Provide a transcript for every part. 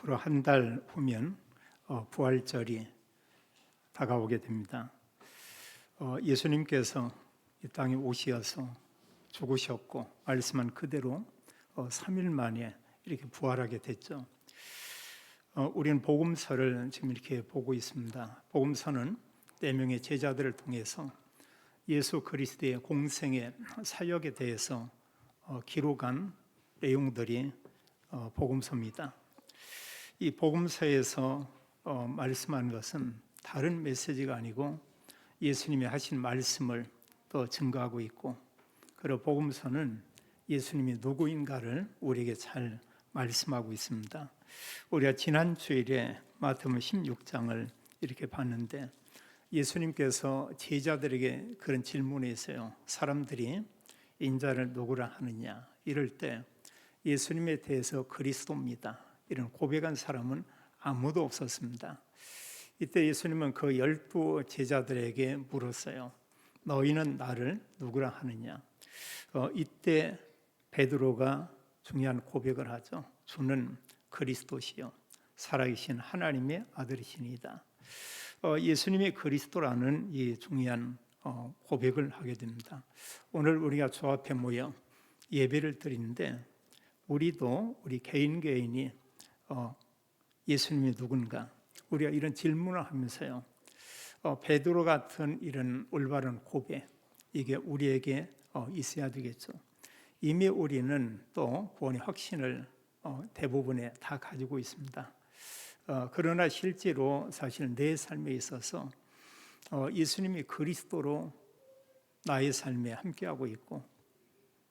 앞으로 한 달 후면 부활절이 다가오게 됩니다. 예수님께서 이 땅에 오셔서 죽으셨고 말씀한 그대로 3일 만에 이렇게 부활하게 됐죠. 우리는 복음서를 지금 이렇게 보고 있습니다. 복음서는 4명의 제자들을 통해서 예수 그리스도의 공생의 사역에 대해서 기록한 내용들이 복음서입니다. 이 복음서에서 말씀하는 것은 다른 메시지가 아니고 예수님이 하신 말씀을 또 증거하고 있고, 그리고 복음서는 예수님이 누구인가를 우리에게 잘 말씀하고 있습니다. 우리가 지난 주일에 마태복음 16장을 이렇게 봤는데, 예수님께서 제자들에게 그런 질문이 있어요. 사람들이 인자를 누구라 하느냐? 이럴 때 예수님에 대해서 그리스도입니다, 이런 고백한 사람은 아무도 없었습니다. 이때 예수님은 그 12 제자들에게 물었어요. 너희는 나를 누구라 하느냐? 이때 베드로가 중요한 고백을 하죠. 주는 그리스도시요 살아계신 하나님의 아들이시니이다. 예수님이 그리스도라는 이 중요한 고백을 하게 됩니다. 오늘 우리가 주 앞에 모여 예배를 드리는데, 우리도 우리 개인이 예수님이 누군가, 우리가 이런 질문을 하면서요, 베드로 같은 이런 올바른 고백, 이게 우리에게 있어야 되겠죠. 이미 우리는 또 구원의 확신을 대부분에 다 가지고 있습니다. 그러나 실제로 사실 내 삶에 있어서 예수님이 그리스도로 나의 삶에 함께하고 있고,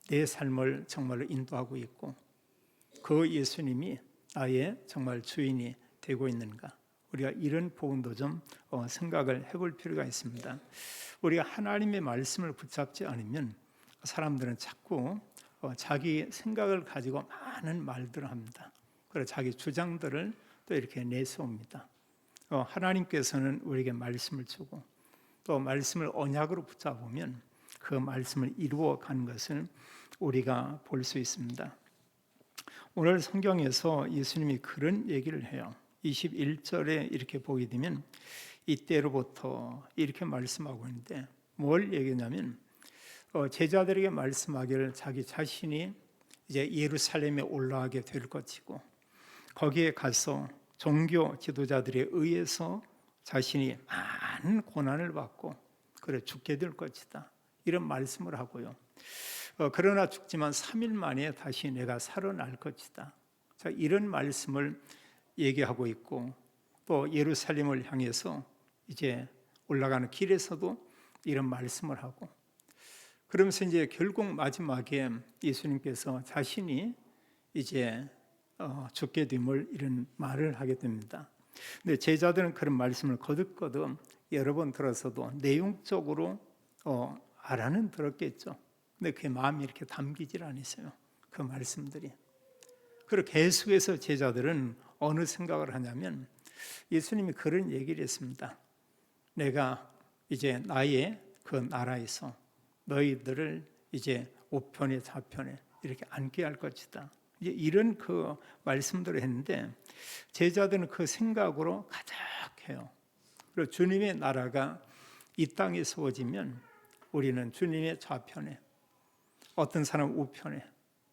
내 삶을 정말로 인도하고 있고, 그 예수님이 나의 정말 주인이 되고 있는가, 우리가 이런 부분도 좀 생각을 해볼 필요가 있습니다. 우리가 하나님의 말씀을 붙잡지 않으면 사람들은 자꾸 자기 생각을 가지고 많은 말들을 합니다. 그리고 자기 주장들을 또 이렇게 내세웁니다. 하나님께서는 우리에게 말씀을 주고 또 말씀을 언약으로 붙잡으면 그 말씀을 이루어 가는 것을 우리가 볼 수 있습니다. 오늘 성경에서 예수님이 그런 얘기를 해요. 21절에 이렇게 보게 되면 이때로부터 이렇게 말씀하고 있는데, 뭘 얘기냐면 제자들에게 말씀하기를 자기 자신이 이제 예루살렘에 올라가게 될 것이고, 거기에 가서 종교 지도자들에 의해서 자신이 많은 고난을 받고 그래 죽게 될 것이다, 이런 말씀을 하고요. 그러나 죽지만 3일 만에 다시 내가 살아날 것이다, 자, 이런 말씀을 얘기하고 있고, 또 예루살렘을 향해서 이제 올라가는 길에서도 이런 말씀을 하고, 그러면서 이제 결국 마지막에 예수님께서 자신이 이제 죽게 됨을 이런 말을 하게 됩니다. 근데 제자들은 그런 말씀을 거듭거듭 여러 번 들어서도 내용적으로 알아는 들었겠죠. 근데 그게 마음이 이렇게 담기질 않았어요, 그 말씀들이. 그리고 계속해서 제자들은 어느 생각을 하냐면, 예수님이 그런 얘기를 했습니다. 내가 이제 나의 그 나라에서 너희들을 이제 우편에 좌편에 이렇게 앉게 할 것이다, 이제 이런 그 말씀들을 했는데, 제자들은 그 생각으로 가득해요. 그리고 주님의 나라가 이 땅에 세워지면 우리는 주님의 좌편에, 어떤 사람은 우편에,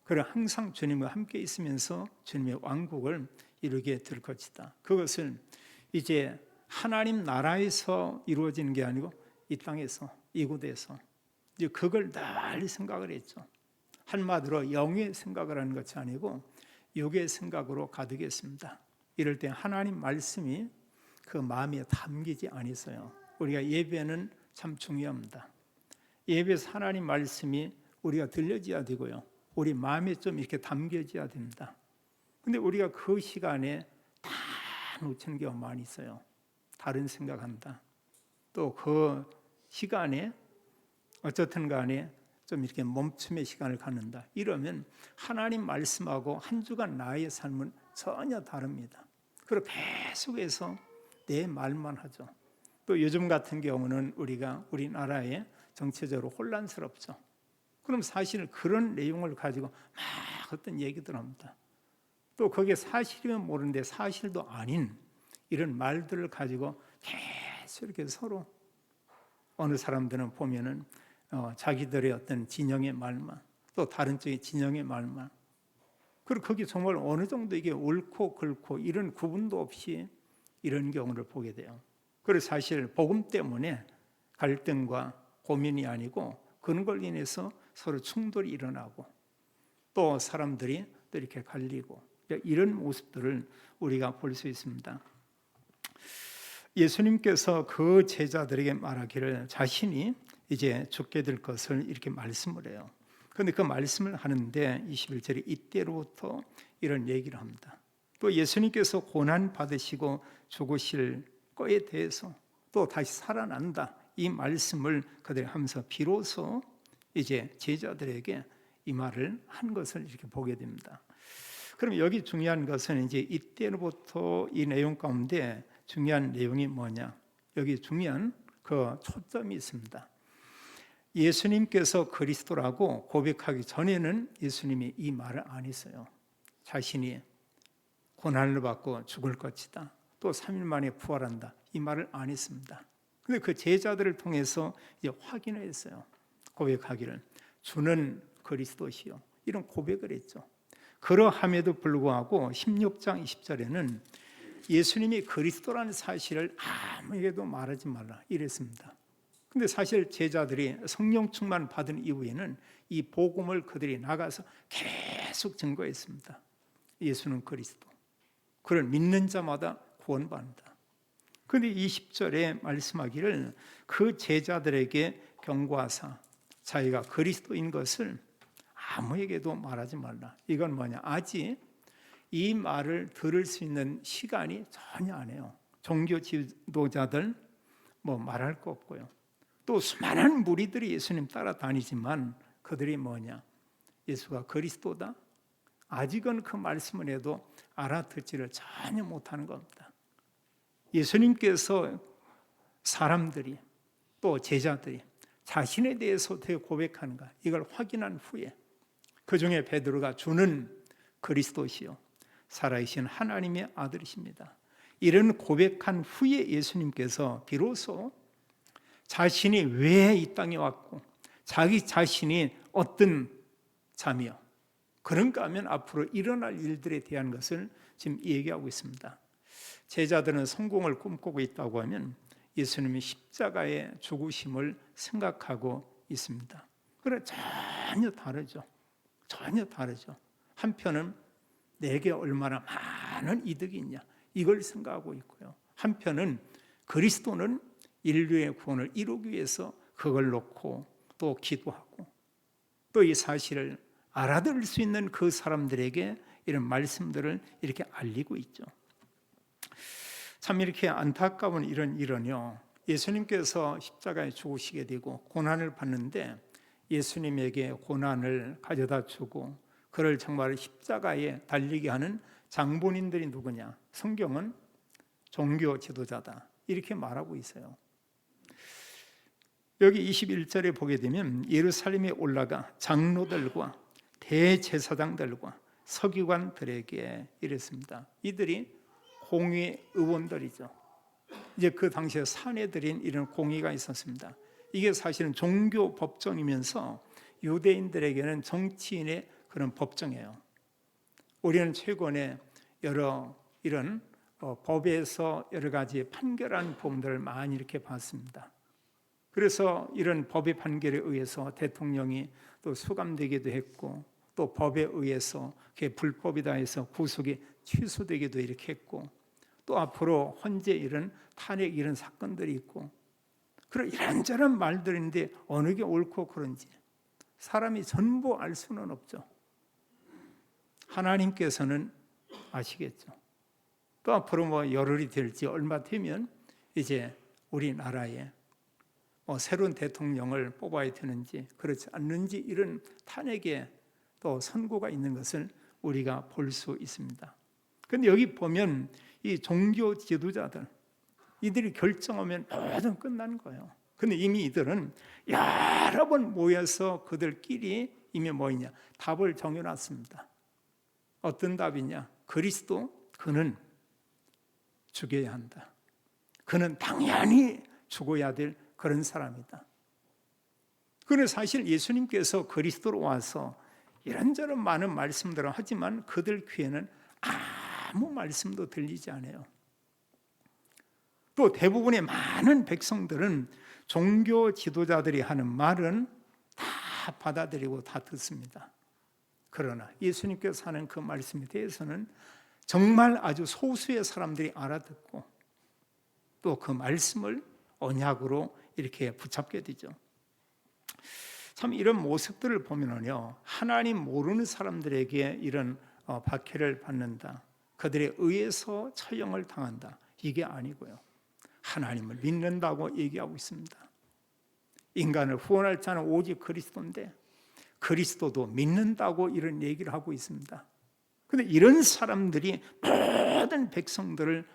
그리고 항상 주님과 함께 있으면서 주님의 왕국을 이루게 될 것이다. 그것은 이제 하나님 나라에서 이루어지는 게 아니고 이 땅에서, 이곳에서, 이제 그걸 늘 생각을 했죠. 한마디로 영의 생각을 하는 것이 아니고 육의 생각으로 가득했습니다. 이럴 때 하나님 말씀이 그 마음에 담기지 않았어요. 우리가 예배는 참 중요합니다. 예배에서 하나님 말씀이 우리가 들려져야 되고요, 우리 마음에 좀 이렇게 담겨져야 됩니다. 근데 우리가 그 시간에 다 놓치는 경우가 많이 있어요. 다른 생각한다. 또 그 시간에 어쨌든 간에 좀 이렇게 멈춤의 시간을 갖는다. 이러면 하나님 말씀하고 한 주간 나의 삶은 전혀 다릅니다. 그리고 계속해서 내 말만 하죠. 또 요즘 같은 경우는 우리나라에 정치적으로 혼란스럽죠. 그럼 사실 그런 내용을 가지고 막 어떤 얘기들 합니다. 또 그게 사실이면 모르는데 사실도 아닌 이런 말들을 가지고 계속 이렇게 서로 어느 사람들은 보면은 자기들의 어떤 진영의 말만, 또 다른 쪽의 진영의 말만, 그리고 그게 정말 어느 정도 이게 옳고 그렇고 이런 구분도 없이 이런 경우를 보게 돼요. 그래서 사실 복음 때문에 갈등과 고민이 아니고 그런 걸 인해서 서로 충돌이 일어나고 또 사람들이 또 이렇게 갈리고 이런 모습들을 우리가 볼 수 있습니다. 예수님께서 그 제자들에게 말하기를 자신이 이제 죽게 될 것을 이렇게 말씀을 해요. 그런데 그 말씀을 하는데 21절에 이때로부터 이런 얘기를 합니다. 또 예수님께서 고난 받으시고 죽으실 거에 대해서 또 다시 살아난다, 이 말씀을 그들이 하면서 비로소 이제 제자들에게 이 말을 한 것을 이렇게 보게 됩니다. 그럼 여기 중요한 것은 이제 이때로부터 이 내용 가운데 중요한 내용이 뭐냐? 여기 중요한 그 초점이 있습니다. 예수님께서 그리스도라고 고백하기 전에는 예수님이 이 말을 안 했어요. 자신이 고난을 받고 죽을 것이다, 또 3일 만에 부활한다, 이 말을 안 했습니다. 근데 그 제자들을 통해서 이제 확인을 했어요. 고백하기를 주는 그리스도시요, 이런 고백을 했죠. 그러함에도 불구하고 16장 20절에는 예수님이 그리스도라는 사실을 아무에게도 말하지 말라 이랬습니다. 근데 사실 제자들이 성령 충만 받은 이후에는 이 복음을 그들이 나가서 계속 증거했습니다. 예수는 그리스도, 그를 믿는 자마다 구원받는다. 그런데 20절에 말씀하기를 그 제자들에게 경고하사 자기가 그리스도인 것을 아무에게도 말하지 말라. 이건 뭐냐? 아직 이 말을 들을 수 있는 시간이 전혀 안 해요. 종교 지도자들 뭐 말할 거 없고요. 또 수많은 무리들이 예수님 따라다니지만 그들이 뭐냐? 예수가 그리스도다? 아직은 그 말씀을 해도 알아듣지를 전혀 못하는 겁니다. 예수님께서 사람들이 또 제자들이 자신에 대해서 어떻게 고백하는가, 이걸 확인한 후에 그 중에 베드로가 주는 그리스도시요 살아계신 하나님의 아들이십니다, 이런 고백한 후에 예수님께서 비로소 자신이 왜 이 땅에 왔고 자기 자신이 어떤 자며 그런가 하면 앞으로 일어날 일들에 대한 것을 지금 얘기하고 있습니다. 제자들은 성공을 꿈꾸고 있다고 하면 예수님이 십자가의 죽으심을 생각하고 있습니다. 그래 전혀 다르죠. 전혀 다르죠. 한편은 내게 얼마나 많은 이득이 있냐, 이걸 생각하고 있고요. 한편은 그리스도는 인류의 구원을 이루기 위해서 그걸 놓고 또 기도하고 또 이 사실을 알아들을 수 있는 그 사람들에게 이런 말씀들을 이렇게 알리고 있죠. 참 이렇게 안타까운 이런 일은요, 예수님께서 십자가에 죽으시게 되고 고난을 받는데 예수님에게 고난을 가져다 주고 그를 정말 십자가에 달리게 하는 장본인들이 누구냐? 성경은 종교 지도자다, 이렇게 말하고 있어요. 여기 21절에 보게 되면 예루살렘에 올라가 장로들과 대제사장들과 서기관들에게 이랬습니다. 이들이 공의 의원들이죠. 이제 그 당시에 사내들인 이런 공의가 있었습니다. 이게 사실은 종교 법정이면서 유대인들에게는 정치인의 그런 법정이에요. 우리는 최근에 여러 이런 법에서 여러 가지 판결한 부분들을 많이 이렇게 봤습니다. 그래서 이런 법의 판결에 의해서 대통령이 또 수감되기도 했고 또 법에 의해서 그게 불법이다 해서 구속이 취소되기도 이렇게 했고 또 앞으로 헌재 이런 탄핵 이런 사건들이 있고 그런 이런저런 말들인데 어느 게 옳고 그런지 사람이 전부 알 수는 없죠. 하나님께서는 아시겠죠. 또 앞으로 뭐 열흘이 될지 얼마 되면 이제 우리나라에 새로운 대통령을 뽑아야 되는지 그렇지 않는지 이런 탄핵에 또 선고가 있는 것을 우리가 볼 수 있습니다. 그런데 여기 보면 이 종교 지도자들 이들이 결정하면 모든 끝나는 거예요. 근데 이미 이들은 여러 번 모여서 그들끼리 이미 뭐냐 답을 정해놨습니다. 어떤 답이냐? 그리스도 그는 죽여야 한다. 그는 당연히 죽어야 될 그런 사람이다. 그런데 사실 예수님께서 그리스도로 와서 이런저런 많은 말씀들을 하지만 그들 귀에는 아무 말씀도 들리지 않아요. 또 대부분의 많은 백성들은 종교 지도자들이 하는 말은 다 받아들이고 다 듣습니다. 그러나 예수님께서 하는 그 말씀에 대해서는 정말 아주 소수의 사람들이 알아듣고 또 그 말씀을 언약으로 이렇게 붙잡게 되죠. 참 이런 모습들을 보면은요, 하나님 모르는 사람들에게 이런 박해를 받는다, 그들에 의해서 처형을 당한다, 이게 아니고요, 하나님을 믿는다고 얘기하고 있습니다. 인간을 후원할 자는 오직 그리스도인데 그리스도도 믿는다고 이런 얘기를 하고 있습니다. 그런데 이런 사람들이 모든 백성들을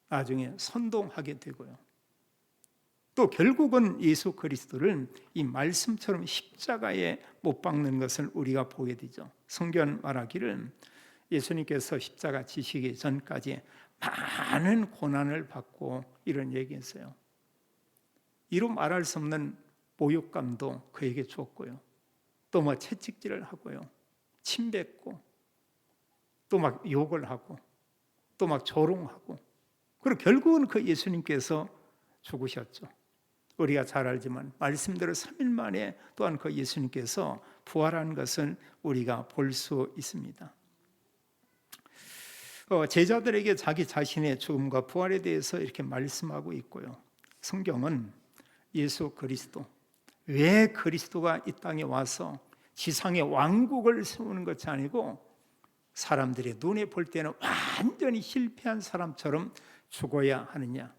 나중에 선동하게 되고요, 또 결국은 예수 그리스도를 이 말씀처럼 십자가에 못 박는 것을 우리가 보게 되죠. 성경 말하기를 예수님께서 십자가 지시기 전까지 많은 고난을 받고 이런 얘기했어요. 이루 말할 수 없는 모욕감도 그에게 줬고요, 또 뭐 채찍질을 하고요, 침뱉고 또 막 욕을 하고 또 막 조롱하고, 그리고 결국은 그 예수님께서 죽으셨죠. 우리가 잘 알지만 말씀대로 3일 만에 또한 그 예수님께서 부활한 것을 우리가 볼 수 있습니다. 제자들에게 자기 자신의 죽음과 부활에 대해서 이렇게 말씀하고 있고요, 성경은 예수 그리스도, 왜 그리스도가 이 땅에 와서 지상의 왕국을 세우는 것이 아니고 사람들의 눈에 볼 때는 완전히 실패한 사람처럼 죽어야 하느냐,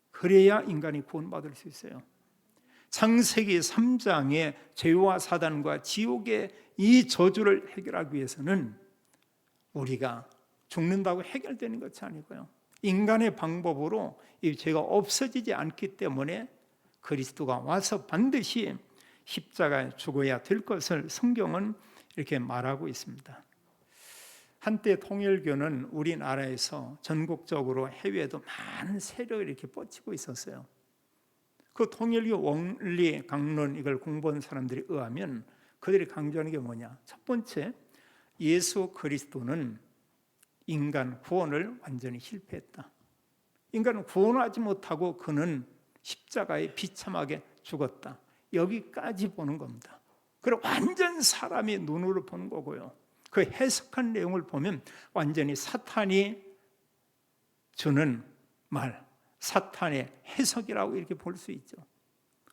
그래야 인간이 구원받을 수 있어요. 창세기 3장의 죄와 사단과 지옥의 이 저주를 해결하기 위해서는 우리가 죽는다고 해결되는 것이 아니고요, 인간의 방법으로 이 죄가 없어지지 않기 때문에 그리스도가 와서 반드시 십자가에 죽어야 될 것을 성경은 이렇게 말하고 있습니다. 한때 통일교는 우리나라에서 전국적으로 해외에도 많은 세력을 이렇게 뻗치고 있었어요. 그 통일교 원리 강론 이걸 공부한 사람들이 의하면 그들이 강조하는 게 뭐냐? 첫 번째, 예수 그리스도는 인간 구원을 완전히 실패했다. 인간은 구원하지 못하고 그는 십자가에 비참하게 죽었다. 여기까지 보는 겁니다. 그리고 완전 사람의 눈으로 보는 거고요, 그 해석한 내용을 보면 완전히 사탄이 주는 말, 사탄의 해석이라고 이렇게 볼 수 있죠.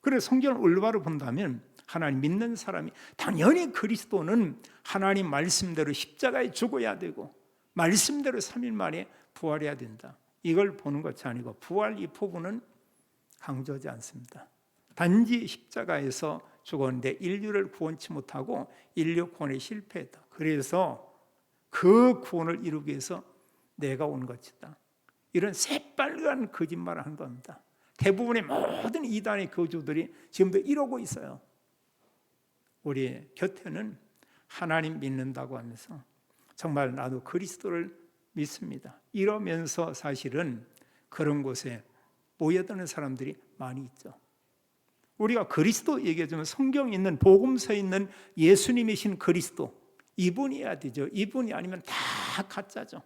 그래서 성경을 올바로 본다면 하나님 믿는 사람이 당연히 그리스도는 하나님 말씀대로 십자가에 죽어야 되고 말씀대로 3일 만에 부활해야 된다, 이걸 보는 것이 아니고 부활 이 부분은 강조하지 않습니다. 단지 십자가에서 죽었는데 인류를 구원치 못하고 인류 구원에 실패했다. 그래서 그 구원을 이루기 위해서 내가 온 것이다, 이런 새빨간 거짓말을 한 겁니다. 대부분의 모든 이단의 교주들이 지금도 이러고 있어요. 우리 곁에는 하나님 믿는다고 하면서 정말 나도 그리스도를 믿습니다, 이러면서 사실은 그런 곳에 모여드는 사람들이 많이 있죠. 우리가 그리스도 얘기하자면 성경에 있는 복음서에 있는 예수님이신 그리스도, 이분이어야 되죠. 이분이 아니면 다 가짜죠.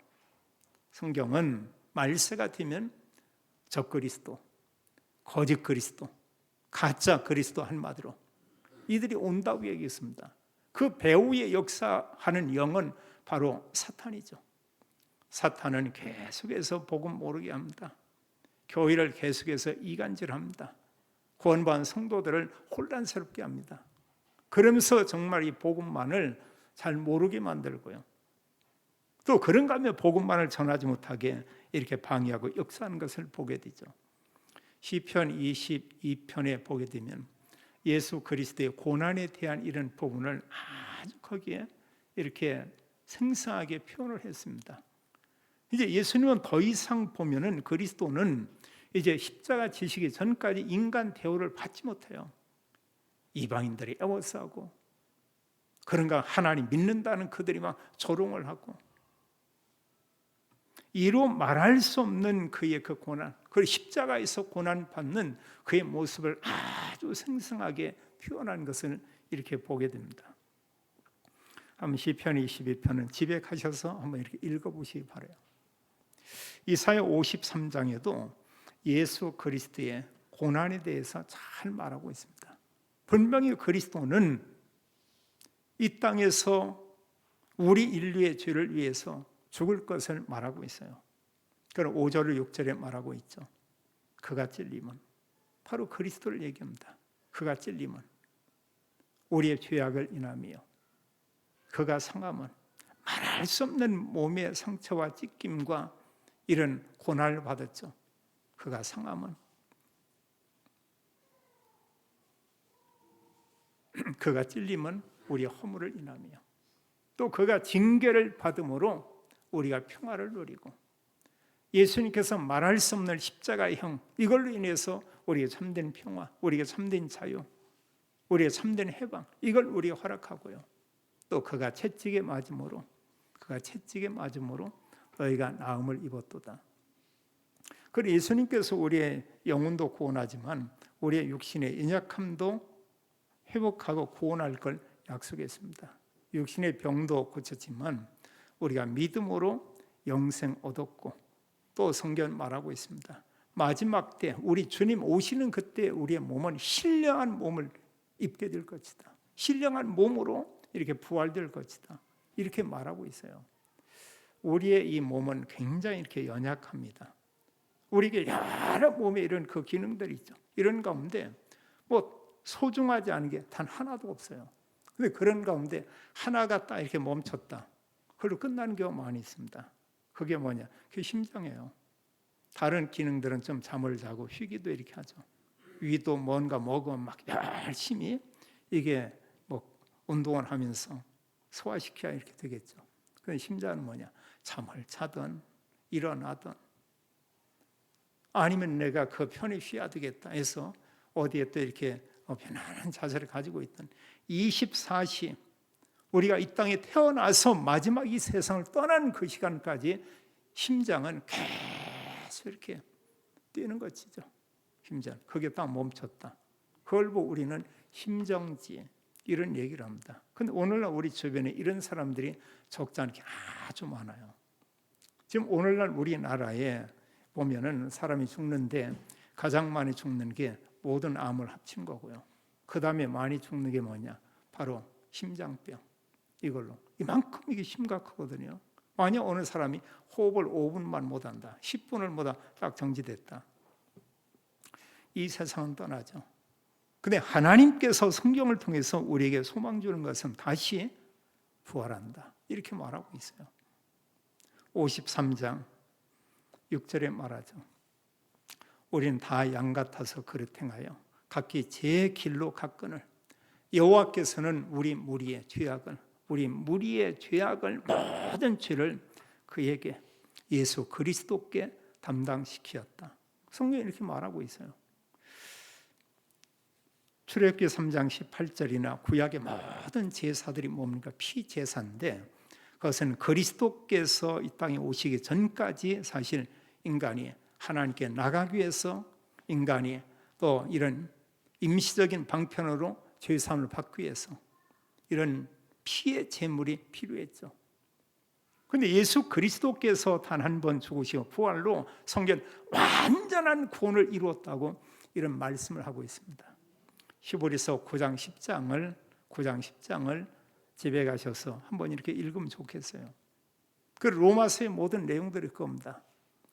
성경은 말세 같으면 적그리스도, 거짓 그리스도, 가짜 그리스도 한마디로 이들이 온다고 얘기했습니다. 그 배후에 역사하는 영은 바로 사탄이죠. 사탄은 계속해서 복음 모르게 합니다. 교회를 계속해서 이간질합니다. 구원받은 성도들을 혼란스럽게 합니다. 그러면서 정말 이 복음만을 잘 모르게 만들고요, 또 그런가 하면 복음만을 전하지 못하게 이렇게 방해하고 역사하는 것을 보게 되죠. 시편 22편에 보게 되면 예수 그리스도의 고난에 대한 이런 부분을 아주 거기에 이렇게 생생하게 표현을 했습니다. 이제 예수님은 더 이상 보면은 그리스도는 이제 십자가 지시기 전까지 인간 대우를 받지 못해요. 이방인들이 애워싸고 그런가 하나님 믿는다는 그들이 막 조롱을 하고 이로 말할 수 없는 그의 그 고난, 그 십자가에서 고난받는 그의 모습을 아주 생생하게 표현한 것을 이렇게 보게 됩니다. 한번 시편 22편은 집에 가셔서 한번 이렇게 읽어보시기 바라요. 이사야 53장에도 예수 그리스도의 고난에 대해서 잘 말하고 있습니다. 분명히 그리스도는 이 땅에서 우리 인류의 죄를 위해서 죽을 것을 말하고 있어요. 그럼 5절 6절에 말하고 있죠. 그가 찔림은 바로 그리스도를 얘기합니다. 그가 찔림은 우리의 죄악을 인함이요 그가 상함은 말할 수 없는 몸의 상처와 찢김과 이런 고난을 받았죠. 그가 상함은 그가 찔림은 우리의 허물을 인함이요 또 그가 징계를 받음으로 우리가 평화를 누리고 예수님께서 말할 수 없는 십자가의 형 이걸로 인해서 우리에게 참된 평화, 우리에게 참된 자유, 우리에게 참된 해방 이걸 우리가 허락하고요. 또 그가 채찍에 맞음으로 너희가 나음을 입었도다. 그리고 예수님께서 우리의 영혼도 구원하지만 우리의 육신의 연약함도 회복하고 구원할 걸 약속했습니다. 육신의 병도 고쳤지만 우리가 믿음으로 영생 얻었고 또 성경 말하고 있습니다. 마지막 때 우리 주님 오시는 그때 우리의 몸은 신령한 몸을 입게 될 것이다. 신령한 몸으로 이렇게 부활될 것이다. 이렇게 말하고 있어요. 우리의 이 몸은 굉장히 이렇게 연약합니다. 우리에게 여러 몸에 이런 그 기능들이 있죠. 이런 가운데 뭐 소중하지 않은 게 단 하나도 없어요. 근데 그런 가운데 하나가 딱 이렇게 멈췄다. 그걸로 끝나는 경우가 많이 있습니다. 그게 뭐냐? 그게 심장이에요. 다른 기능들은 좀 잠을 자고 쉬기도 이렇게 하죠. 위도 뭔가 먹으면 막 열심히 이게 뭐 운동을 하면서 소화시켜야 이렇게 되겠죠. 그런데 심장은 뭐냐? 잠을 자든 일어나든 아니면 내가 그 편히 쉬어야 되겠다 해서 어디에 또 이렇게 편안한 자세를 가지고 있던 24시 우리가 이 땅에 태어나서 마지막 이 세상을 떠나는 그 시간까지 심장은 계속 이렇게 뛰는 것이죠. 심장. 그게 딱 멈췄다. 그걸 보고 우리는 심정지 이런 얘기를 합니다. 근데 오늘날 우리 주변에 이런 사람들이 적지 않게 아주 많아요. 지금 오늘날 우리나라에 보면은 사람이 죽는데 가장 많이 죽는 게 모든 암을 합친 거고요. 그 다음에 많이 죽는 게 뭐냐? 바로 심장병. 이걸로. 이만큼 이게 심각하거든요. 만약 어느 사람이 호흡을 5분만 못한다. 10분을 못하 딱 정지됐다. 이 세상은 떠나죠. 근데 하나님께서 성경을 통해서 우리에게 소망 주는 것은 다시 부활한다. 이렇게 말하고 있어요. 53장 6절에 말하죠. 우리는 다 양 같아서 그릇 행하여 각기 제 길로 갔거늘 여호와께서는 우리 무리의 죄악을 모든 죄를 그에게 예수 그리스도께 담당시키었다. 성경이 이렇게 말하고 있어요. 출애굽기 3장 18절이나 구약의 모든 제사들이 뭡니까? 피제사인데 그것은 그리스도께서 이 땅에 오시기 전까지 사실 인간이 하나님께 나가기 위해서 인간이 또 이런 임시적인 방편으로 죄사함을 받기 위해서 이런 피의 제물이 필요했죠. 그런데 예수 그리스도께서 단 한 번 죽으시고 부활로 성경 완전한 구원을 이루었다고 이런 말씀을 하고 있습니다. 히브리서 9장 10장을 집에 가셔서 한번 이렇게 읽으면 좋겠어요. 그 로마서의 모든 내용들이 그겁니다.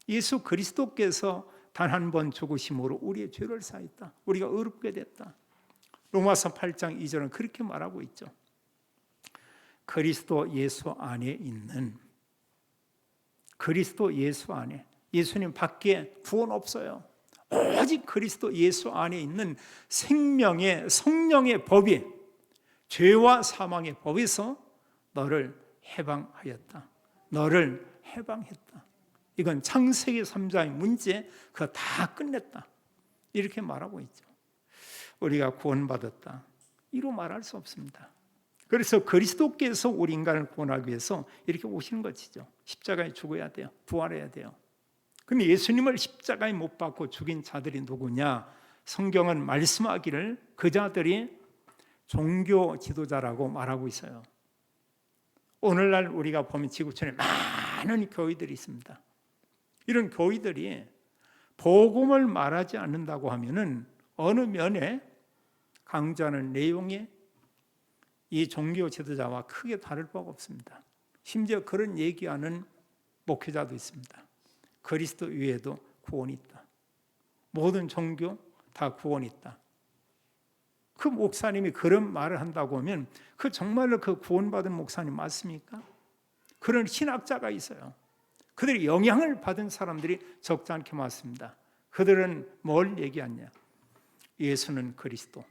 예수 그리스도께서 단 한 번 죽으심으로 우리의 죄를 사했다. 우리가 의롭게 됐다. 로마서 8장 2절은 그렇게 말하고 있죠. 그리스도 예수 안에 있는 그리스도 예수 안에 예수님 밖에 구원 없어요. 오직 그리스도 예수 안에 있는 생명의 성령의 법이 죄와 사망의 법에서 너를 해방하였다. 너를 해방했다. 이건 창세기 3장의 문제 그거 다 끝냈다. 이렇게 말하고 있죠. 우리가 구원받았다. 이로 말할 수 없습니다. 그래서 그리스도께서 우리 인간을 구원하기 위해서 이렇게 오시는 것이죠. 십자가에 죽어야 돼요. 부활해야 돼요. 근데 예수님을 십자가에 못 박고 죽인 자들이 누구냐? 성경은 말씀하기를 그 자들이 종교 지도자라고 말하고 있어요. 오늘날 우리가 보면 지구촌에 많은 교회들이 있습니다. 이런 교회들이 복음을 말하지 않는다고 하면은 어느 면에 강조하는 내용이 이 종교 지도자와 크게 다를 바가 없습니다. 심지어 그런 얘기하는 목회자도 있습니다. 그리스도 위에도 구원이 있다. 모든 종교 다 구원이 있다. 그 목사님이 그런 말을 한다고 하면 그 정말로 그 구원받은 목사님 맞습니까? 그런 신학자가 있어요. 그들이 영향을 받은 사람들이 적지 않게 많습니다. 그들은 뭘 얘기하냐? 예수는 그리스도.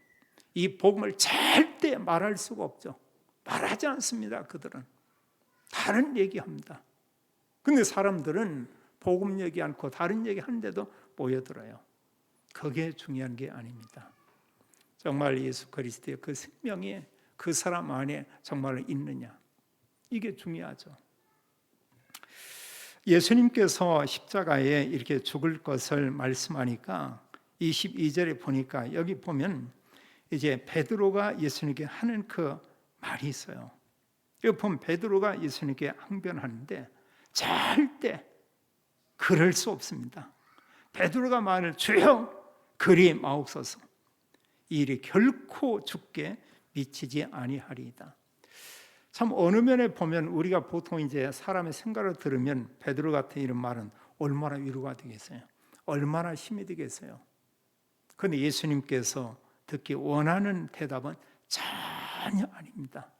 이 복음을 절대 말할 수가 없죠. 말하지 않습니다. 그들은 다른 얘기합니다. 근데 사람들은 복음 얘기 않고 다른 얘기 하는데도 모여들어요. 그게 중요한 게 아닙니다. 정말 예수 그리스도의 그 생명이 그 사람 안에 정말 있느냐, 이게 중요하죠. 예수님께서 십자가에 이렇게 죽을 것을 말씀하니까 22절에 보니까 여기 보면 이제 베드로가 예수님께 하는 그 말이 있어요. 여기 보면 베드로가 예수님께 항변하는데 절대 그럴 수 없습니다. 베드로가 말을 주여 그리 마옵소서, 이 일이 결코 죽게 미치지 아니하리이다. 참 어느 면에 보면 우리가 보통 이제 사람의 생각을 들으면 베드로 같은 이런 말은 얼마나 위로가 되겠어요? 얼마나 힘이 되겠어요? 그런데 예수님께서 듣기 원하는 대답은 전혀 아닙니다.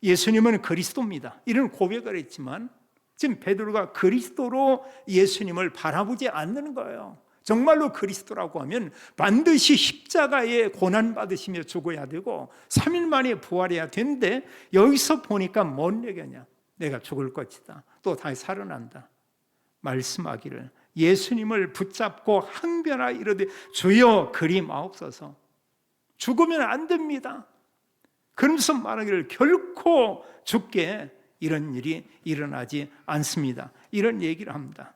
예수님은 그리스도입니다. 이런 고백을 했지만 지금 베드로가 그리스도로 예수님을 바라보지 않는 거예요. 정말로 그리스도라고 하면 반드시 십자가에 고난받으시며 죽어야 되고 3일 만에 부활해야 되는데 여기서 보니까 뭔 얘기냐? 내가 죽을 것이다, 또 다시 살아난다 말씀하기를 예수님을 붙잡고 항변하여 이르되 주여 그리 마옵소서. 죽으면 안 됩니다. 그러면서 말하기를 결코 죽게 이런 일이 일어나지 않습니다. 이런 얘기를 합니다.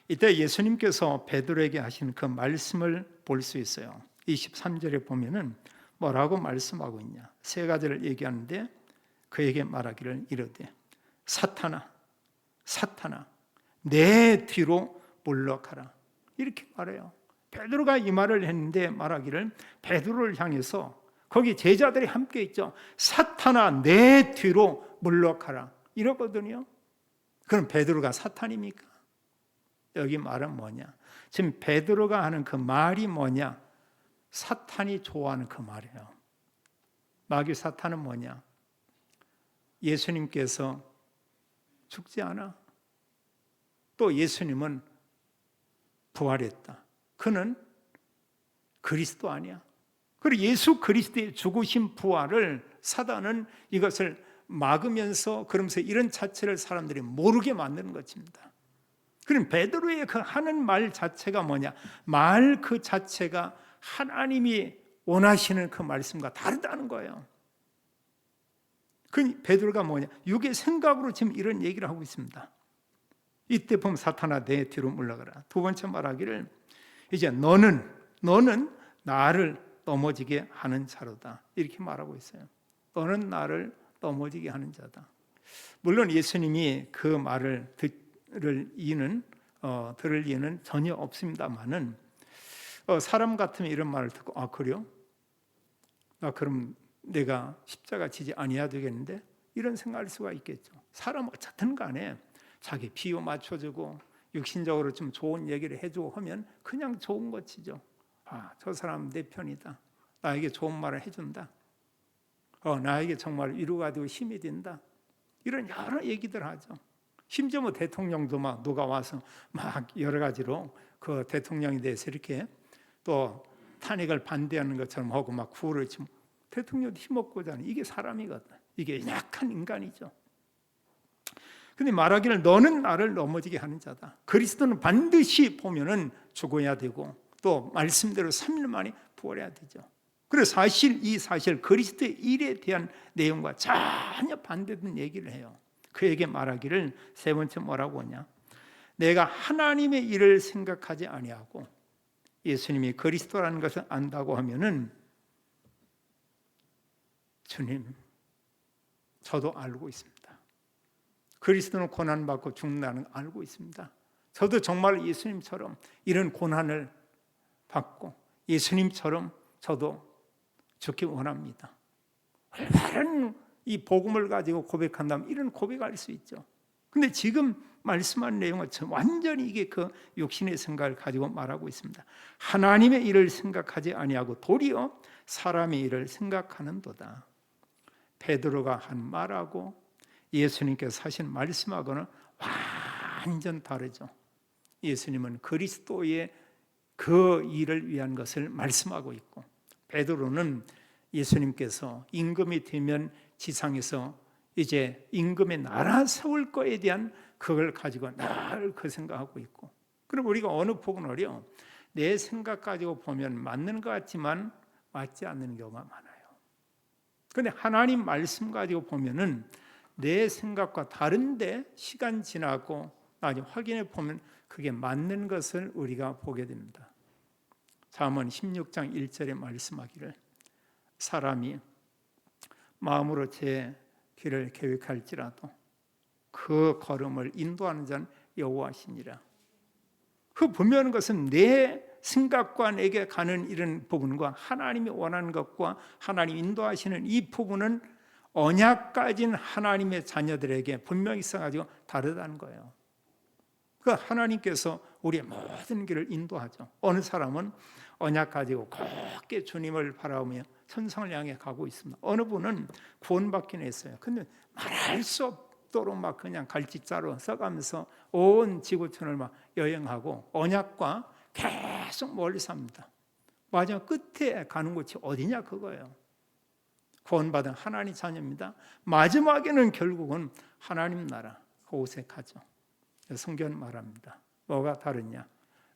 이때 예수님께서 베드로에게 하신 그 말씀을 볼 수 있어요. 23절에 보면은 뭐라고 말씀하고 있냐? 세 가지를 얘기하는데 그에게 말하기를 이르되 사탄아 사탄아 내 뒤로 물러가라, 이렇게 말해요. 베드로가 이 말을 했는데 말하기를 베드로를 향해서 거기 제자들이 함께 있죠. 사탄아 내 뒤로 물러가라 이러거든요. 그럼 베드로가 사탄입니까? 여기 말은 뭐냐? 지금 베드로가 하는 그 말이 뭐냐? 사탄이 좋아하는 그 말이에요. 마귀 사탄은 뭐냐? 예수님께서 죽지 않아. 또 예수님은 부활했다. 그는 그리스도 아니야. 그리고 예수 그리스도의 죽으신 부활을 사단은 이것을 막으면서 그러면서 이런 자체를 사람들이 모르게 만드는 것입니다. 그럼 베드로의 그 하는 말 자체가 뭐냐? 말 그 자체가 하나님이 원하시는 그 말씀과 다르다는 거예요. 그 베드로가 뭐냐? 육의 생각으로 지금 이런 얘기를 하고 있습니다. 이때 보면 사탄아 내 뒤로 물러가라. 두 번째 말하기를 이제 너는 나를 넘어지게 하는 자로다, 이렇게 말하고 있어요. 너는 나를 넘어지게 하는 자다. 물론 예수님이 그 말을 들을 이유는 전혀 없습니다만은 사람 같으면 이런 말을 듣고 아 그래요? 나 그럼 내가 십자가 지지 아니해야 되겠는데 이런 생각할 수가 있겠죠. 사람 어쨌든 간에 자기 비유 맞춰주고 육신적으로 좀 좋은 얘기를 해주고 하면 그냥 좋은 것이죠. 아, 저 사람 내 편이다. 나에게 좋은 말을 해준다. 나에게 정말 위로가 되고 힘이 된다. 이런 여러 얘기들 하죠. 심지어 뭐 대통령도 막 누가 와서 막 여러 가지로 그 대통령에 대해서 이렇게 또 탄핵을 반대하는 것처럼 하고 막 구호를 치면 대통령도 힘없고자 하는 이게 사람이거든. 이게 약한 인간이죠. 근데 말하기를 너는 나를 넘어지게 하는 자다. 그리스도는 반드시 보면은 죽어야 되고 또 말씀대로 3일 만에 부활해야 되죠. 그래서 이 사실 그리스도의 일에 대한 내용과 전혀 반대된 얘기를 해요. 그에게 말하기를 세 번째 뭐라고 하냐? 내가 하나님의 일을 생각하지 아니하고 예수님이 그리스도라는 것을 안다고 하면은 주님, 저도 알고 있습니다. 그리스도는 고난받고 죽는다는 걸 알고 있습니다. 저도 정말 예수님처럼 이런 고난을 받고 예수님처럼 저도 죽기 원합니다. 올바른 이 복음을 가지고 고백한다면 이런 고백할 수 있죠. 근데 지금 말씀한 내용은 완전히 이게 그 육신의 생각을 가지고 말하고 있습니다. 하나님의 일을 생각하지 아니하고 도리어 사람의 일을 생각하는도다. 베드로가 한 말하고 예수님께서 하신 말씀하고는 완전 다르죠. 예수님은 그리스도의 그 일을 위한 것을 말씀하고 있고, 베드로는 예수님께서 임금이 되면 지상에서 이제 임금의 나라 세울 거에 대한 그걸 가지고 늘 그 생각하고 있고, 그럼 우리가 어느 부분을요 내 생각 가지고 보면 맞는 것 같지만 맞지 않는 경우가 많아요. 그런데 하나님 말씀 가지고 보면은 내 생각과 다른데 시간 지나고 나중에 확인해 보면 그게 맞는 것을 우리가 보게 됩니다. 잠언 16장 1절에 말씀하기를 사람이 마음으로 제 길을 계획할지라도 그 걸음을 인도하는 자는 여호와시니라. 그 분명한 것은 내 생각과 내게 가는 이런 부분과 하나님이 원하는 것과 하나님 인도하시는 이 부분은 언약 가진 하나님의 자녀들에게 분명히 있어가지고 다르다는 거예요. 그 하나님께서 우리의 모든 길을 인도하죠. 어느 사람은 언약 가지고 곱게 주님을 바라보며 천상을 향해 가고 있습니다. 어느 분은 구원받긴 했어요. 근데 말할 수 없도록 막 그냥 갈짓자로 써가면서 온 지구촌을 막 여행하고 언약과 계속 멀리 삽니다. 마지막 끝에 가는 곳이 어디냐 그거예요. 구원받은 하나님 자녀입니다. 마지막에는 결국은 하나님 나라 그곳에 가죠. 성경은 말합니다. 뭐가 다르냐?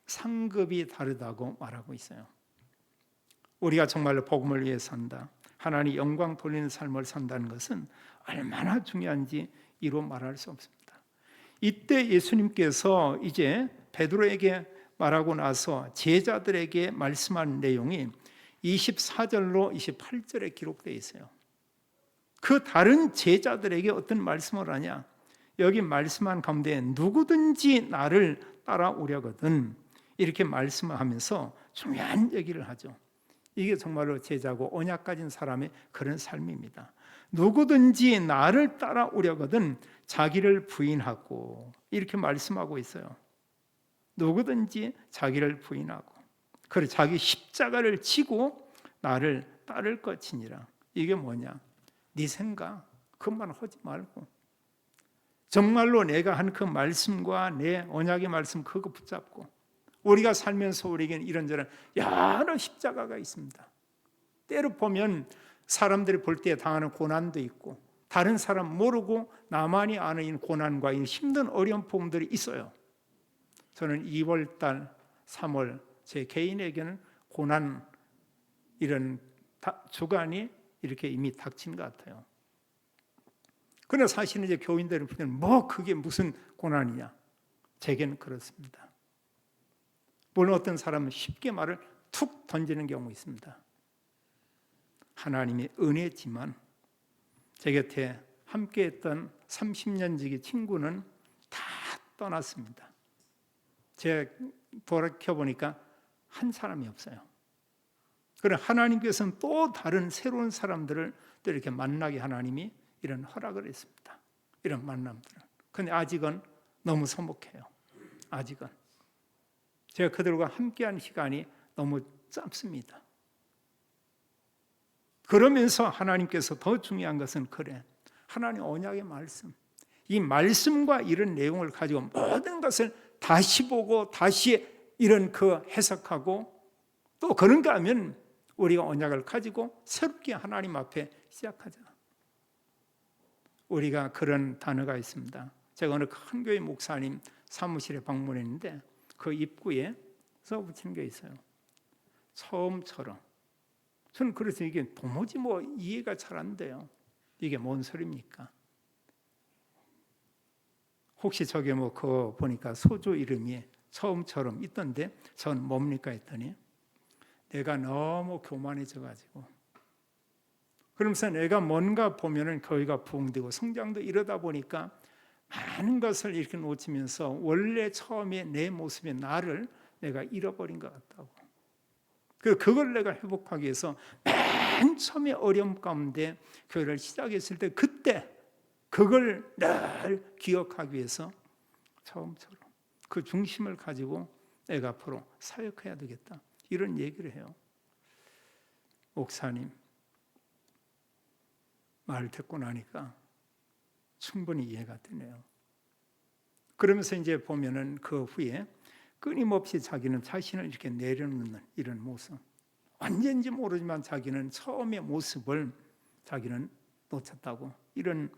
상급이 다르다고 말하고 있어요. 우리가 정말로 복음을 위해 산다, 하나님 영광 돌리는 삶을 산다는 것은 얼마나 중요한지 이루 말할 수 없습니다. 이때 예수님께서 이제 베드로에게 말하고 나서 제자들에게 말씀한 내용이 24절로 28절에 기록되어 있어요. 그 다른 제자들에게 어떤 말씀을 하냐? 여기 말씀한 가운데 누구든지 나를 따라오려거든 이렇게 말씀하면서 중요한 얘기를 하죠. 이게 정말로 제자고 언약 가진 사람의 그런 삶입니다. 누구든지 나를 따라오려거든 자기를 부인하고 이렇게 말씀하고 있어요. 누구든지 자기를 부인하고 그래 자기 십자가를 지고 나를 따를 것이니라. 이게 뭐냐? 네 생각 그만 하지 말고 정말로 내가 한 그 말씀과 내 언약의 말씀 그거 붙잡고 우리가 살면서 우리에게는 이런저런 여러 십자가가 있습니다. 때로 보면 사람들이 볼 때 당하는 고난도 있고 다른 사람 모르고 나만이 아는 이 고난과 이 힘든 어려운 부분들이 있어요. 저는 2월달 3월 제 개인에게는 고난 이런 주간이 이렇게 이미 닥친 것 같아요. 그러나 사실은 이제 교인들은 뭐 그게 무슨 고난이냐? 제게는 그렇습니다. 물론 어떤 사람은 쉽게 말을 툭 던지는 경우 있습니다. 하나님의 은혜지만 제 곁에 함께했던 30년 지기 친구는 다 떠났습니다. 제가 돌이켜보니까 한 사람이 없어요. 그러나 하나님께서는 또 다른 새로운 사람들을 또 이렇게 만나게 하나님이 이런 허락을 했습니다. 이런 만남들은. 그런데 아직은 너무 서먹해요. 아직은. 제가 그들과 함께한 시간이 너무 짧습니다. 그러면서 하나님께서 더 중요한 것은 그래. 하나님 언약의 말씀. 이 말씀과 이런 내용을 가지고 모든 것을 다시 보고 다시 이런 그 해석하고 또 그런가 하면 우리가 언약을 가지고 새롭게 하나님 앞에 시작하자. 우리가 그런 단어가 있습니다. 제가 어느 큰 교회 목사님 사무실에 방문했는데 그 입구에 써 붙인 게 있어요. 처음처럼 저는 그래서 이게 도무지 이해가 잘 안 돼요. 이게 뭔 소리입니까? 혹시 저게 그거 보니까 소주 이름이 처음처럼 있던데 전 뭡니까 했더니 내가 너무 교만해져 가지고 그러면서 내가 뭔가 보면은 거기가 부흥되고 성장도 이러다 보니까 많은 것을 이렇게 놓치면서 원래 처음에 내 모습의 나를 내가 잃어버린 것 같다고. 그걸 내가 회복하기 위해서 맨 처음에 어려움 가운데 교회를 시작했을 때 그때 그걸 늘 기억하기 위해서 처음처럼 그 중심을 가지고 내가 앞으로 사역해야 되겠다. 이런 얘기를 해요. 목사님 말 듣고 나니까 충분히 이해가 되네요. 그러면서 이제 보면은 그 후에 끊임없이 자기는 자신을 이렇게 내려놓는 이런 모습. 언제인지 모르지만 자기는 처음의 모습을 자기는 놓쳤다고 이런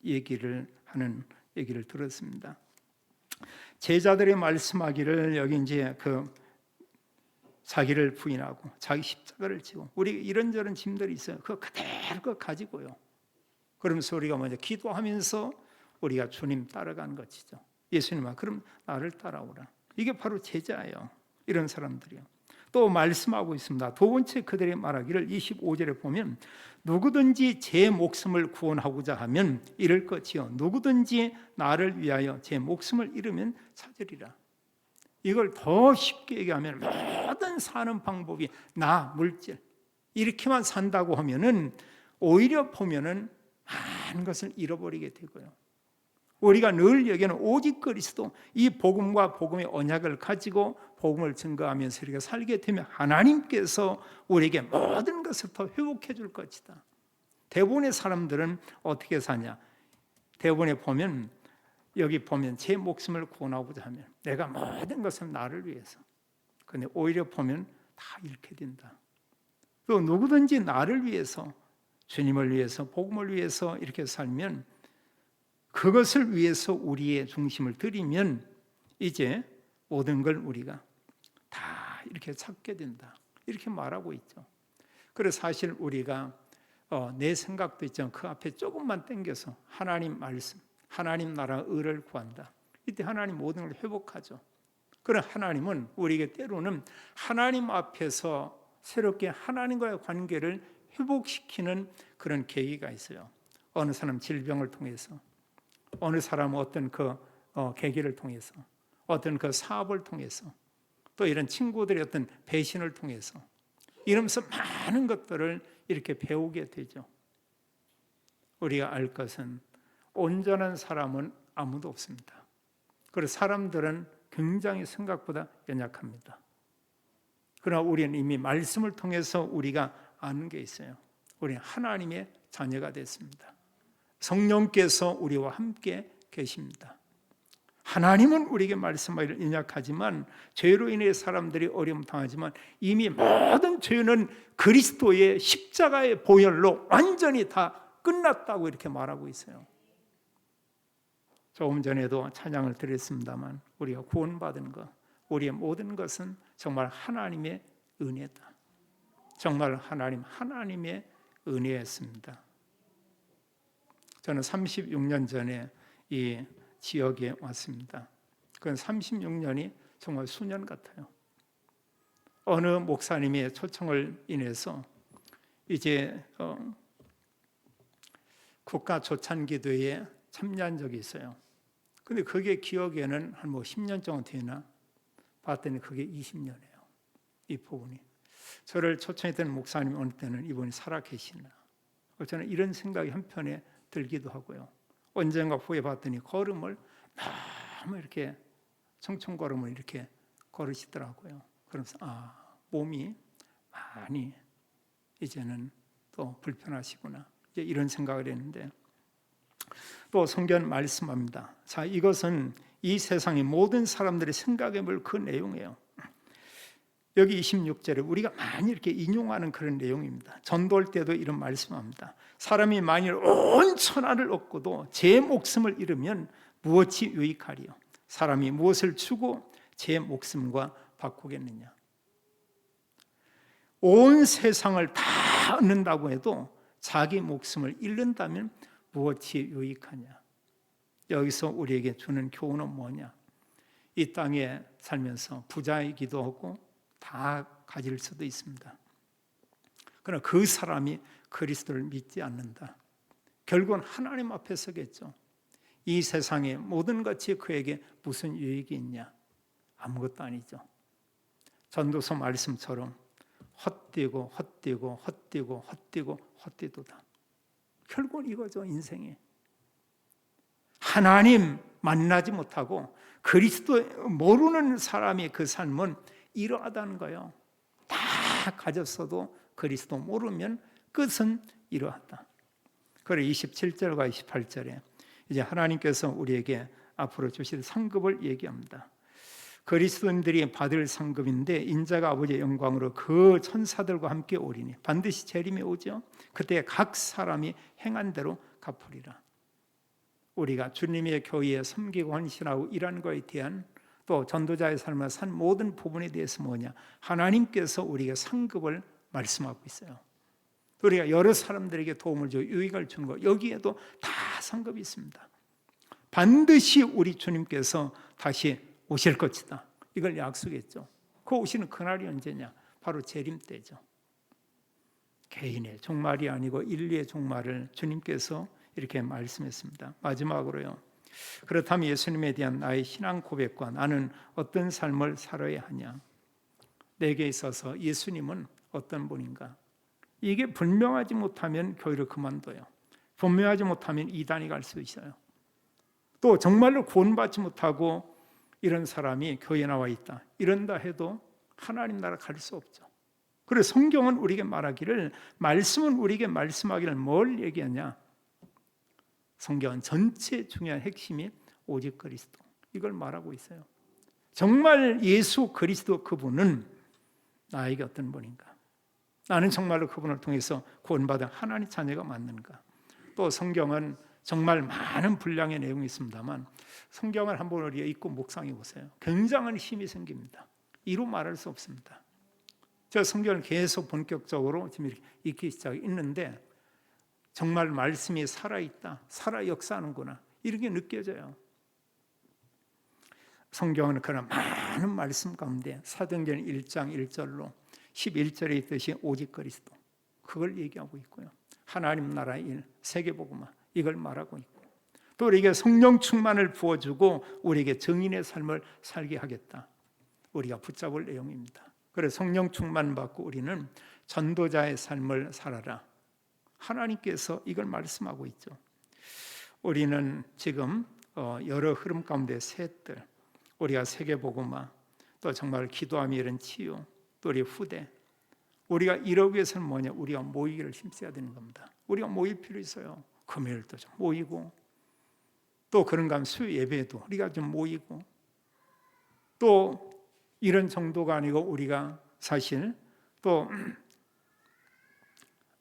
얘기를 하는 얘기를 들었습니다. 제자들이 말씀하기를 여기 이제 자기를 부인하고 자기 십자가를 지고 우리 이런저런 짐들이 있어요. 그거 그대로 가지고요. 그러면서 우리가 먼저 기도하면서 우리가 주님 따라가는 것이죠. 예수님아 그럼 나를 따라오라. 이게 바로 제자예요. 이런 사람들이요. 또 말씀하고 있습니다. 두 번째 그들의 말하기를 25절에 보면 누구든지 제 목숨을 구원하고자 하면 잃을 것이요 누구든지 나를 위하여 제 목숨을 잃으면 찾으리라. 이걸 더 쉽게 얘기하면 모든 사는 방법이 나 물질 이렇게만 산다고 하면은 오히려 보면은 많은 것을 잃어버리게 되고요. 우리가 늘 여기는 오직 그리스도 이 복음과 복음의 언약을 가지고 복음을 증거하면서 이렇게 살게 되면 하나님께서 우리에게 모든 것을 더 회복해 줄 것이다. 대부분의 사람들은 어떻게 사냐? 대부분에 보면 여기 보면 제 목숨을 구원하고자 하면 내가 모든 것을 나를 위해서. 그런데 오히려 보면 다 잃게 된다. 또 누구든지 나를 위해서 주님을 위해서 복음을 위해서 이렇게 살면 그것을 위해서 우리의 중심을 들이면 이제 모든 걸 우리가 다 이렇게 찾게 된다. 이렇게 말하고 있죠. 그래서 사실 우리가 내 생각도 있지만 그 앞에 조금만 당겨서 하나님 말씀, 하나님 나라 의를 구한다. 이때 하나님 모든 걸 회복하죠. 그런 하나님은 우리에게 때로는 하나님 앞에서 새롭게 하나님과의 관계를 회복시키는 그런 계기가 있어요. 어느 사람 질병을 통해서 어느 사람은 어떤 계기를 통해서 어떤 사업을 통해서 또 이런 친구들의 어떤 배신을 통해서 이러면서 많은 것들을 이렇게 배우게 되죠. 우리가 알 것은 온전한 사람은 아무도 없습니다. 그래서 사람들은 굉장히 생각보다 연약합니다. 그러나 우리는 이미 말씀을 통해서 우리가 아는 게 있어요. 우리는 하나님의 자녀가 됐습니다. 성령께서 우리와 함께 계십니다. 하나님은 우리에게 말씀하기를 연약하지만 죄로 인해 사람들이 어려움 당하지만 이미 모든 죄는 그리스도의 십자가의 보혈로 완전히 다 끝났다고 이렇게 말하고 있어요. 조금 전에도 찬양을 드렸습니다만 우리가 구원받은 것, 우리의 모든 것은 정말 하나님의 은혜다. 정말 하나님의 은혜였습니다. 저는 36년 전에 이 지역에 왔습니다. 그건 36년이 정말 수년 같아요. 어느 목사님의 초청을 인해서 이제 국가 조찬기도에 참여한 적이 있어요. 근데 그게 기억에는 한 10년 정도 되나 봤더니 그게 20년이에요. 이 부분이. 저를 초청했던 목사님이 어느 때는 이분이 살아계시나. 저는 이런 생각이 한편에 들기도 하고요. 언젠가 후에 봤더니 걸음을 너무 이렇게 청청걸음을 이렇게 걸으시더라고요. 그러면서 몸이 많이 이제는 또 불편하시구나. 이제 이런 생각을 했는데 또 성경 말씀합니다. 자, 이것은 이 세상의 모든 사람들의 생각해 볼 그 내용이에요. 여기 26절에 우리가 많이 이렇게 인용하는 그런 내용입니다. 전도할 때도 이런 말씀합니다. 사람이 만일 온 천하를 얻고도 제 목숨을 잃으면 무엇이 유익하리요? 사람이 무엇을 주고 제 목숨과 바꾸겠느냐? 온 세상을 다 얻는다고 해도 자기 목숨을 잃는다면 무엇이 유익하냐? 여기서 우리에게 주는 교훈은 뭐냐? 이 땅에 살면서 부자이기도 하고 다 가질 수도 있습니다. 그러나 그 사람이 그리스도를 믿지 않는다. 결국은 하나님 앞에 서겠죠. 이 세상의 모든 것이 그에게 무슨 유익이 있냐? 아무것도 아니죠. 전도서 말씀처럼 헛되고 헛되고 헛되고 헛되고 헛되도다. 결국은 이거죠, 인생이. 하나님 만나지 못하고 그리스도 모르는 사람의 그 삶은 이러하다는 거예요. 다 가졌어도 그리스도 모르면 끝은 이러하다. 그래 27절과 28절에 이제 하나님께서 우리에게 앞으로 주실 상급을 얘기합니다. 그리스도인들이 받을 상급인데 인자가 아버지의 영광으로 그 천사들과 함께 오리니 반드시 재림이 오죠. 그때 각 사람이 행한 대로 갚으리라. 우리가 주님의 교회에 섬기고 헌신하고 일한 것에 대한 또 전도자의 삶을 산 모든 부분에 대해서 뭐냐? 하나님께서 우리에게 상급을 말씀하고 있어요. 우리가 여러 사람들에게 도움을 주고 유익을 주는 것, 여기에도 다 상급이 있습니다. 반드시 우리 주님께서 다시 오실 것이다. 이걸 약속했죠. 그 오시는 그날이 언제냐? 바로 재림 때죠. 개인의 종말이 아니고 인류의 종말을 주님께서 이렇게 말씀했습니다. 마지막으로요. 그렇다면 예수님에 대한 나의 신앙 고백과 나는 어떤 삶을 살아야 하냐? 내게 있어서 예수님은 어떤 분인가? 이게 분명하지 못하면 교회를 그만둬요. 분명하지 못하면 이단이 갈 수 있어요. 또 정말로 구원받지 못하고 이런 사람이 교회에 나와 있다, 이런다 해도 하나님 나라 갈 수 없죠. 그래서 성경은 우리에게 말하기를, 말씀은 우리에게 말씀하기를 뭘 얘기하냐? 성경은 전체 중요한 핵심이 오직 그리스도, 이걸 말하고 있어요. 정말 예수 그리스도 그분은 나에게 어떤 분인가? 나는 정말로 그분을 통해서 구원받은 하나님 자녀가 맞는가? 또 성경은 정말 많은 분량의 내용이 있습니다만 성경을 한번 우리가 읽고 묵상해 보세요. 굉장한 힘이 생깁니다. 이루 말할 수 없습니다. 제가 성경을 계속 본격적으로 지금 이렇게 읽기 시작했는데 정말 말씀이 살아있다, 살아 역사하는구나, 이렇게 느껴져요. 성경은 그런 많은 말씀 가운데 사도행전 1장 1절로 11절에 있듯이 오직 그리스도, 그걸 얘기하고 있고요. 하나님 나라의 일, 세계복음화, 이걸 말하고 있고, 또 우리에게 성령 충만을 부어주고 우리에게 증인의 삶을 살게 하겠다, 우리가 붙잡을 내용입니다. 그래서 성령 충만 받고 우리는 전도자의 삶을 살아라, 하나님께서 이걸 말씀하고 있죠. 우리는 지금 여러 흐름 가운데 셋들, 우리가 세계복음화, 또 정말 기도하며 이런 치유, 또 우리 후대, 우리가 이러기 위해서는 뭐냐? 우리가 모이기를 힘써야 되는 겁니다. 우리가 모일 필요 있어요. 금요일도 좀 모이고, 또 그런가 하면 수요 예배도 우리가 좀 모이고, 또 이런 정도가 아니고 우리가 사실 또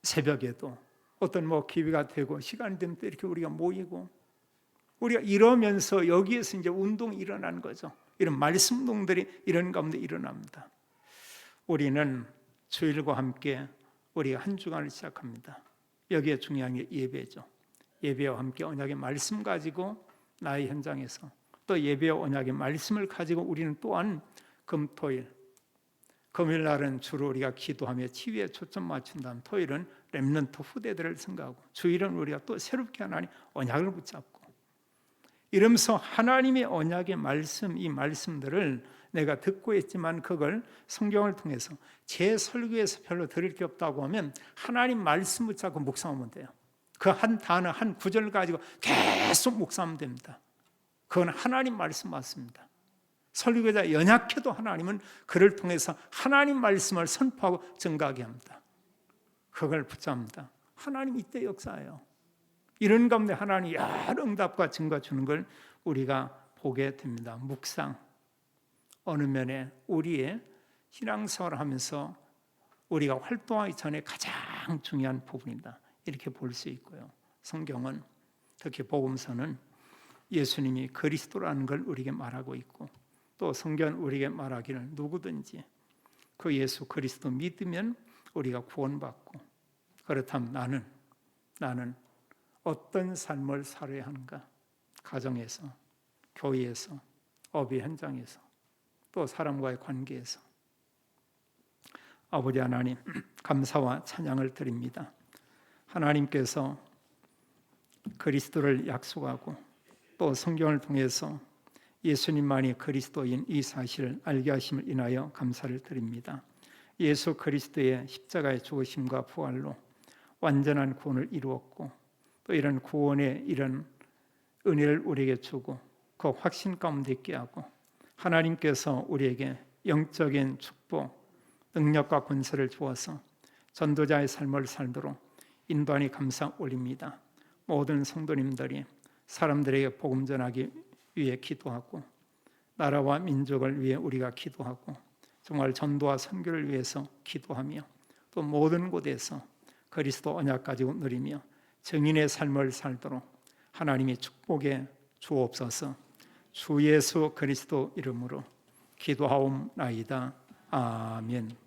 새벽에도 어떤 기회가 되고 시간이 되면 또 이렇게 우리가 모이고, 우리가 이러면서 여기에서 이제 운동이 일어나는 거죠. 이런 말씀 운동들이 이런 가운데 일어납니다. 우리는 주일과 함께 우리가 한 주간을 시작합니다. 여기에 중요한 게 예배죠. 예배와 함께 언약의 말씀 가지고 나의 현장에서, 또 예배와 언약의 말씀을 가지고 우리는 또한 금토일, 금요일 날은 주로 우리가 기도하며 치유에 초점 맞춘 다음 토요일은 렘넌트 후대들을 생각하고, 주일은 우리가 또 새롭게 하나님 언약을 붙잡고, 이러면서 하나님의 언약의 말씀, 이 말씀들을 내가 듣고 있지만 그걸 성경을 통해서 제 설교에서 별로 들을 게 없다고 하면 하나님 말씀 붙잡고 묵상하면 돼요. 그 한 단어, 한 구절 가지고 계속 묵상하면 됩니다. 그건 하나님 말씀 맞습니다. 설교자 연약해도 하나님은 그를 통해서 하나님 말씀을 선포하고 증가하게 합니다. 그걸 붙잡습니다. 하나님 이때 역사예요. 이런 가운데 하나님이 여러 응답과 증거 주는 걸 우리가 보게 됩니다. 묵상, 어느 면에 우리의 신앙생활을 하면서 우리가 활동하기 전에 가장 중요한 부분이다, 이렇게 볼 수 있고요. 성경은, 특히 복음서는 예수님이 그리스도라는 걸 우리에게 말하고 있고, 또 성경은 우리에게 말하기를 누구든지 그 예수 그리스도 믿으면 우리가 구원받고, 그렇다면 나는 어떤 삶을 살아야 하는가? 가정에서, 교회에서, 업의 현장에서, 또 사람과의 관계에서. 아버지 하나님, 감사와 찬양을 드립니다. 하나님께서 그리스도를 약속하고 또 성경을 통해서 예수님만이 그리스도인 이 사실을 알게 하심을 인하여 감사를 드립니다. 예수 그리스도의 십자가의 죽으심과 부활로 완전한 구원을 이루었고, 또 이런 구원의 이런 은혜를 우리에게 주고 그 확신 가운데 있게 하고, 하나님께서 우리에게 영적인 축복, 능력과 권세를 주어서 전도자의 삶을 살도록 인도하니 감사 올립니다. 모든 성도님들이 사람들에게 복음 전하기 위해 기도하고, 나라와 민족을 위해 우리가 기도하고, 정말 전도와 선교를 위해서 기도하며, 또 모든 곳에서 그리스도 언약 가지고 누리며 증인의 삶을 살도록 하나님이 축복해 주옵소서. 주 예수 그리스도 이름으로 기도하옵나이다. 아멘.